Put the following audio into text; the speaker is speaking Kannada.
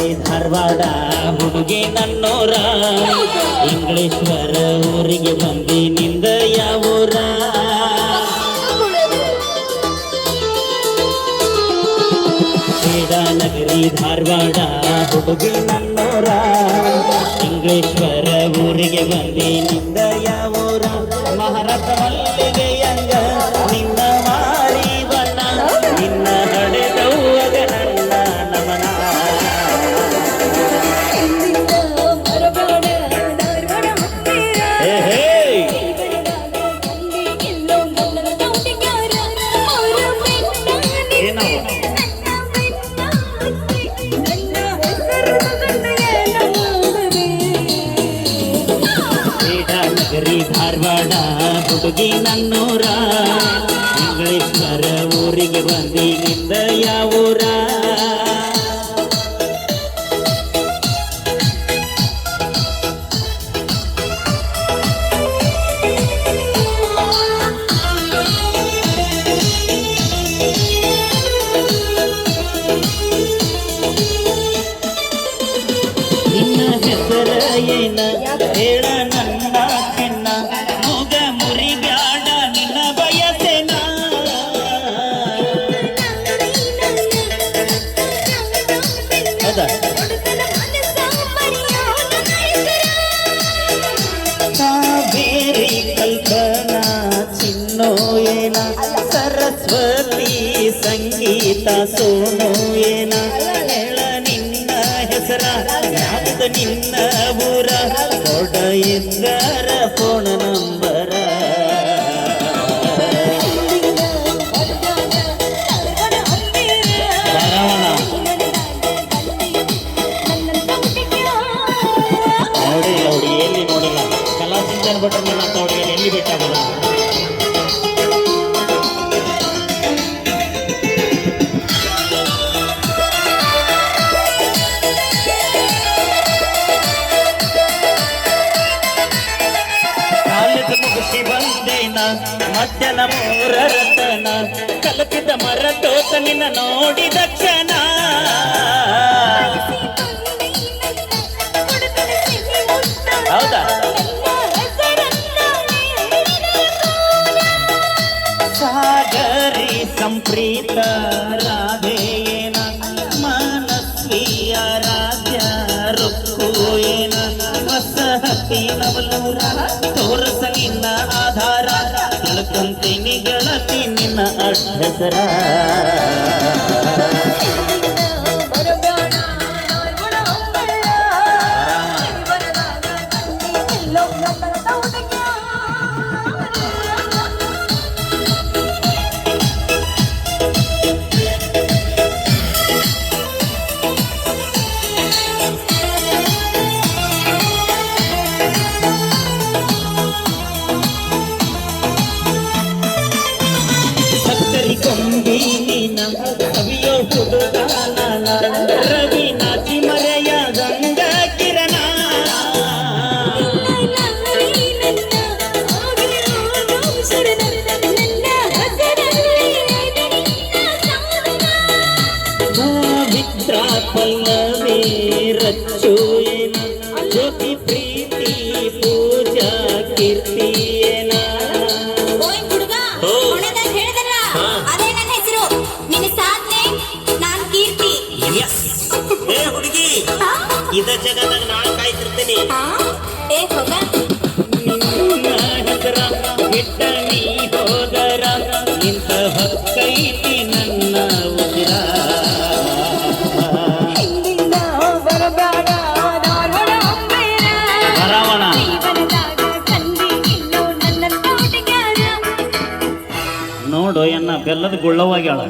ನಗರಿ ಧಾರವಾಡ ಹುಡುಗಿ ನನ್ನೋರ ಇಂಗ್ಲೇಶ್ವರ ಊರಿಗೆ ಬಂದಿ ನಿಂದ ಯಾವೂರ ನಗರಿ ಧಾರವಾಡ ಹುಡುಗಿ ನನ್ನೋರ ಇಂಗ್ಲೇಶ್ವರ ಊರಿಗೆ ಬಂದಿ ನಿಂದ ಯಾವೂರ ಮಹಾರಾಷ್ಟ್ರ ಮಲ್ಲಿಗೆಯಂಗ ನಿನ್ನ ಮಾರಿ ಬಣ್ಣ ನಿನ್ನ ಹಡೆದವ್ವಗ ನನ್ನ ನಮನ ನಗರಿ ಧಾರವಾಡ ಹುಡುಗಿ ನನ್ನೂರ ಇಂಗ್ಲೇಶ್ವರ ಊರಿಗೆ ಬಂದಿ ನಿಂದ ಯಾವೂರ ನಿನ್ನ ಹೆಸರ ಏನ ಹೇಳ ನನ್ನ ಚಿನ್ನ ಮೂಗ ಮುರಿಬ್ಯಾಡ ನಿನ್ನ ಬಯಸೇನ ಕಾವೇರಿ ಕಲ್ಪನಾ ಚಿನ್ನೋ ಏನ ಸರಸ್ವತಿ ಸಂಗೀತ ಸೋನೋ ಏನ ಹೇಳ ನಿನ್ನ ಹೆಸರ ಯಾವ್ದು ನಿನ್ನ ಊರ ಕೊಡ ಇದ್ದರ ಫೋನ್ ನಂಬರ ನೋಡಿ ಎಲ್ಲಿ ನೋಡಿಲ್ಲ ಕಲಾ ಸಿಂಚನ್ ಬಿಟ್ರೆ ನನ್ನ ಹುಡುಗಿಯರು ಎಲ್ಲಿ ಬೇಕಾಗಲ್ಲ ಮುಗಿಸಿ ಬಂದೇನ ಮಧ್ಯಾಹ್ನ ಮೂರರತನ ಕಲಕಿದ ಮರತೋತ ನಿನ್ನ ನೋಡಿದ ಕ್ಷಣ ಹೌದಾ ಸಾಗರಿ ಸಂಪ್ರೀತ ರಾಧೇನ ಮನಸ್ವಿಯ ರಾಧ್ಯ ರುಕ್ಕು ಏನ ಹೊಸ ಹತ್ತಿನವಲೂರ ತೋರಸ ನಿನ್ನ ಆಧಾರ ತಿಳ್ಕೊಂತೀನಿ ಗೆಳತಿ ನಿನ್ನ ಅಡ್ಡಸರ ಕೊಂಬಿನ ಕವಿಯೋ ಹುಡುಗ ರವಿ ನಾಚಿ ಮರೆಯ ಗಂಗ ಕಿರಣ ಪವಿತ್ರ ಪಲ್ಲವಿ ರಚ್ಚು ಏನ ಜ್ಯೋತಿ ಪ್ರೀತಿ ಪೂಜಾ ಕೀರ್ತಿ ಏನ ಹುಡುಗಿ ಇದ ಜಗದಾಗ ನಾಳೆ ಕಾಯ್ತಿರ್ತೀನಿ ಹೆಸರ ಬಿಟ್ಟ ನೀ ಹೋದರ ಇಂಥ ಹಕ್ಕೈತಿ ನನ್ನ ಉಸಿರ ಬರವಣ ನೋಡು ಎನ್ನ ಬೆಲ್ಲದ ಗುಳ್ಳವಾಗ್ಯಾಳ